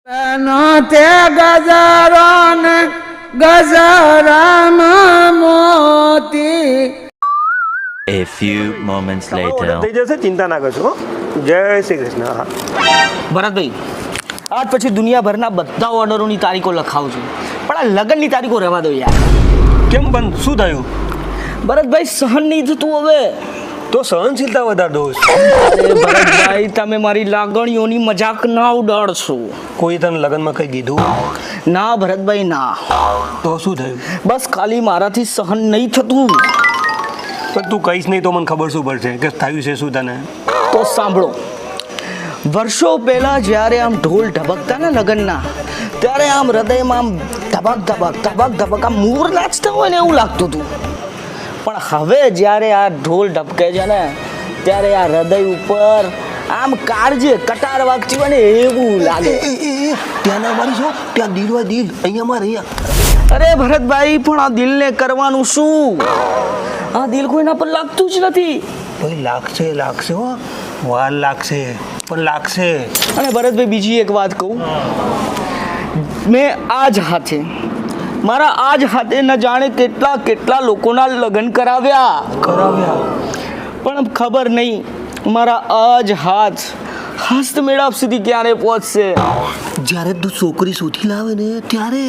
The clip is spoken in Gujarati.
તે ગજારો ને ગજરામાં મોતી. A few moments later. થઈ જશે, ચિંતા ના કરશો. જય શ્રી કૃષ્ણ. હા ભરતભાઈ, આજ પછી દુનિયાભરના બધા ઓર્ડરોની તારીખો લખાવું છું, પણ આ લગ્નની તારીખો રહેવા દો યાર. કેમ પણ શું થયું? ભરતભાઈ, સહન નહીં થતું હવે. તો સહનશીલતા વધાર દો. અરે ભરતભાઈ, તમે મારી લાગણીઓની મજાક ના ઉડાડશો. કોઈ તને લગ્નમાં કઈ કીધું? ના ભરતભાઈ ના. તો શું થયું? બસ ખાલી મારાથી સહન નહીં થતું. પણ તું કહીશ નહીં તો મને ખબર શું પડશે કે થયું છે શું તને? તો સાંભળો, વર્ષો પહેલા જ્યારે આમ ઢોલ ઢબકતા ને લગ્નના, ત્યારે આમ હૃદયમાં આમ ધબક ધબક ધબક ધબક આમ મૂર નાચતા હોય ને એવું લાગતું હતું. પણ હવે જ્યારે આ ઢોલ ઢબકે છે ને, ત્યારે આ હૃદય ઉપર આમ કાળજે કટાર વાગતી હોય ને એવું લાગે. ત્યાં મારી છો, ત્યાં દિલ હોય દિલ, અહીંયા મારે. અરે ભરતભાઈ, પણ આ દિલને કરવાનું શું? આ દિલ કોઈના પર લાગતું જ નથી. ભાઈ લાગશે લાગશે હો, વાર લાગશે પણ લાગશે. અને ભરતભાઈ, બીજી એક વાત કહું, મેં આ જ હાથે મારા આ જ હાથે ન જાણે કેટલા કેટલા લોકોના લગ્ન કરાવ્યા, પણ ખબર નહીં મારા આ જ હાથ હસ્ત મેળાપ સુધી ક્યારે પહોંચશે. જ્યારે તું છોકરી શોધી લાવે ને ત્યારે